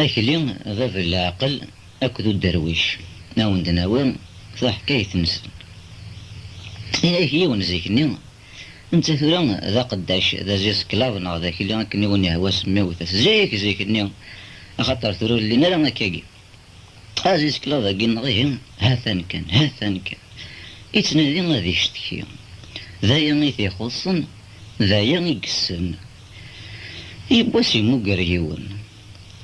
أكلي باب العقل أكدو الدرويش ناون دناوين صح حكاية نسل هي ونزيكني انت ثورا ذا قداش ذا زيس كلافنا ذاك اللي كني وني هواس ميوث زيك خاطر ثورا اللي نرى كاكي زيس كلاف قلنا غير هاثان كان يتنادي غادي يشتكي ذا يغيث يخصن ذا يغيكسن يبوسي مقر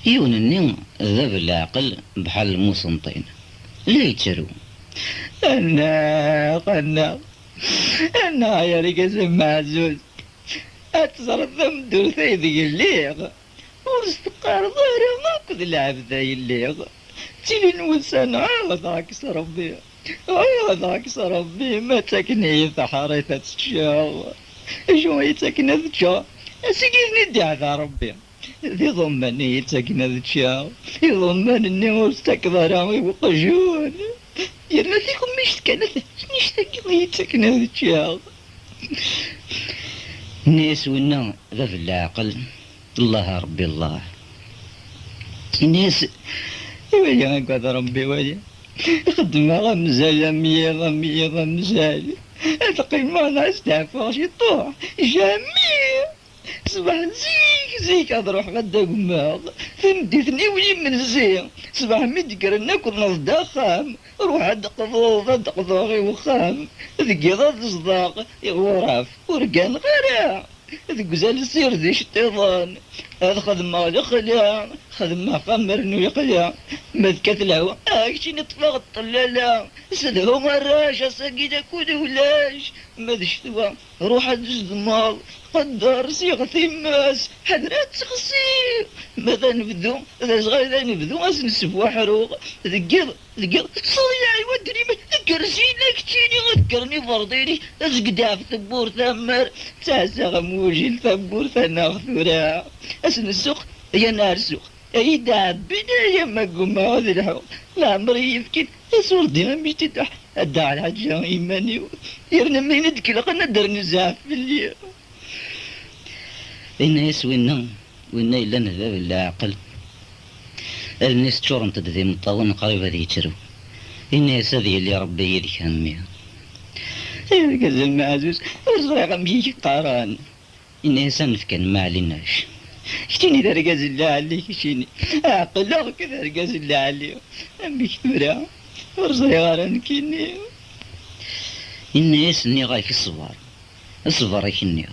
يون النين ذا بالعقل بحال الموسنطين لا يترو أنا يا ريك معزوز أتصرف مدور ثيدي الليغ واستقار ظهري ما كذ لعب ذي الليغ تيلي نوسان عاوضاك ربي ما تكني ثحاريثة تشاو شو يتكني تشاو سيقيني دعا ربي ذي ضمني يتكني تشاو يضمنني واستكبر وقجون يرنا فيكم مش كانت نشتكي يتكني تشاو الناس ونا ذا في العقل الله ربي الله الناس ويا قدر ربي ويا خدمة غمزال القيمة ناس تعفى شي طوح جميل صباح زيك اروح غدا قماغ ثنديتني ولي من زين صباح مدكر ناكل نصدا خام روح دقضو غي وخام ذقيضة تصداق يغوراف ورقان غيرها ذق زال السير ذي شتيضان هذا خدمة لخلع خدمة خمرنو يقلع مذكت له اكشي نطفغ الطلالة سدهو مراش ساقيدا كود ولاش مذشتوا روح الزمال قدر صيغة الناس حضرات تخصي ماذا نبدو إذا صغير نبدو أسنسفوا حروق ذكر صياعي ودري ما ذكرسيني كتيني ذكرني فرضيني أزقدع في ثبور ثمر تاسع موجي ثبور ثناغ ثرا أسنسوق يا نار سوق أي دابنا يا مقوم هذا الحوق لا عمري يفكر يسول ديما مش تدح أدعى الحاجة إيماني يرنا ما يندكي لقنا ندر نزاف في الليل الناس وينا إلا نذاب العقل الناس تشورم تدذي مطاون قريبة ذي يترو الناس هذه اللي ربي يديك هميها كذا المعزوز ورزق غميك قاران الناس نفكن ما عليناش شتيني ذا رقاز الله عليك شتيني عقل كذا رقاز الله عليك أمي كثورة ورزق غاران كيني الناس اللي غايك الصبر كيني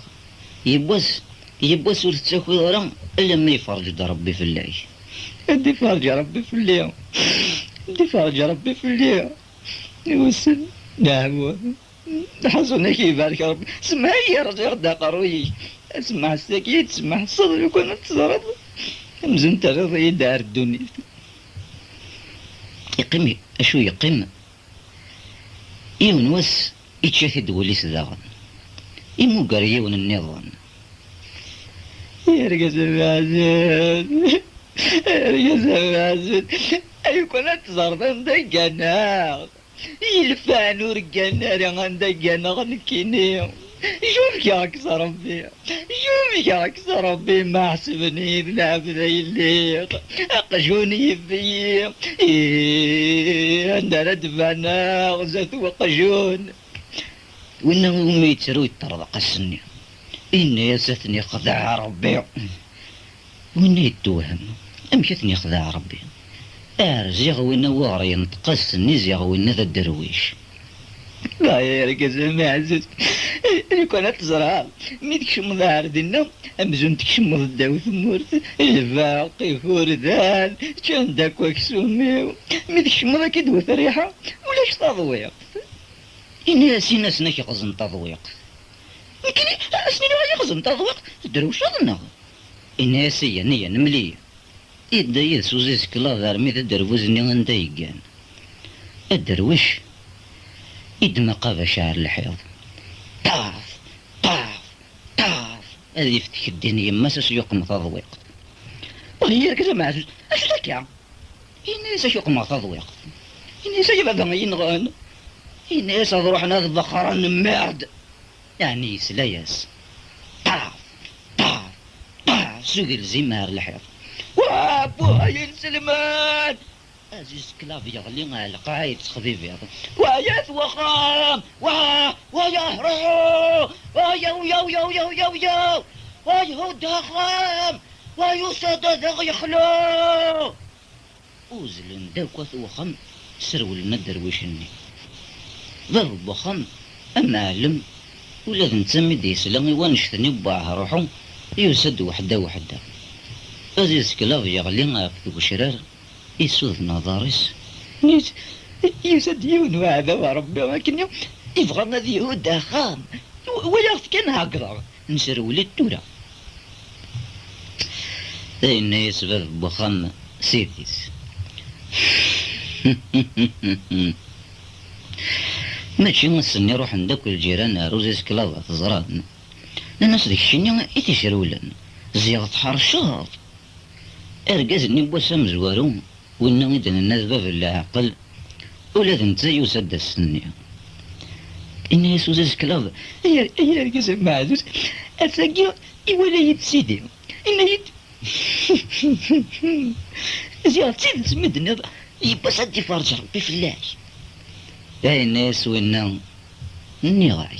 يبوس ورتساكو ورا إلا ما يفرج ربي في الله يدي فرج ربي في الله يوسل دعوة حسنا كيف بارك ربي اسمع يا رجل غدا قروي اسمع السكيت اسمع الصدر يكون تصرف مزن ترضي دار الدنيا يقيم اشو يقيم يونس يتشاهد وليس داغن يمو قريون النظام يا رجال العزيز أيكون تصرفن دجنا يلفان ورجنا رغن دجنا غنكيني شوفك يا أكثر ربي ما حسبني بلعب ذي اللي أقجوني في أنا ردفنا غزت وقجون وإنه ميترو يترضق السني إن يستني خدع ربي وإن يتوهم أمشتني خدع ربي أرزيغ وإن واري ينتقص نزيغ وإن ذا الدرويش لا يا رجل المعزز يكون تزرع ميدك مظهر دينا أمزون تكشم الداو ثمورت الباقي فوردان كان داك وكسوميو ميدك مظهر كدو ثريحة ولاش تضويق إني أسينا سناك يقزن تضويق لكن أسنين يقزن تضويق الدروش أظنه إني أسيا نيا نملي إدا يسوزيس كلا ذارمي ذا الدروزني غندايقان الدروش إدما قابا شعر الحيض طاف هذا يفتك الدين يما سيقم تضويق وهي ركزة معزوز أشو ذاك يا إني سيقم تضويق إني سيبقى ينغان إني سأضرحنا ذا الضخارة نمارد يعني سلاياس طاف سوق الزمار الحيض وابوها يا سلمان عزيز كلاب يغلي على قايد خفيف يا ويا ثوخام ويا هرو ويا ويا دخام ويا صدى يخلو وزلن داك وثوخم سرول ندر وشني ضرب وخم أمعلم ولا نتسمي ديسلاني ونشتني باه روحو يسد وحده عزيز كلاب يغلي في وشرار يسوذ نظارس يسد يون وهذا وربي ولكن يبغى نادي يهود خام ويا كان هكذا نسرولي التورا إن يسبب بخام سيديس ماشي نسني روح عندك الجيران روزيس كلافا تزران الناس ديك الشنيا يتشرولن زيارة حرشاط ارقزني بوسام زوارو وإنه إذن الناس باب العقل ولا انت يسد السنية إن يسوس كلافا هي ارقز معزوز أتلاقي ولا يتسيدي إن زيارة سيد سمدني يبقى سدي فرج ربي فلاش هاي الناس وإنه النغاي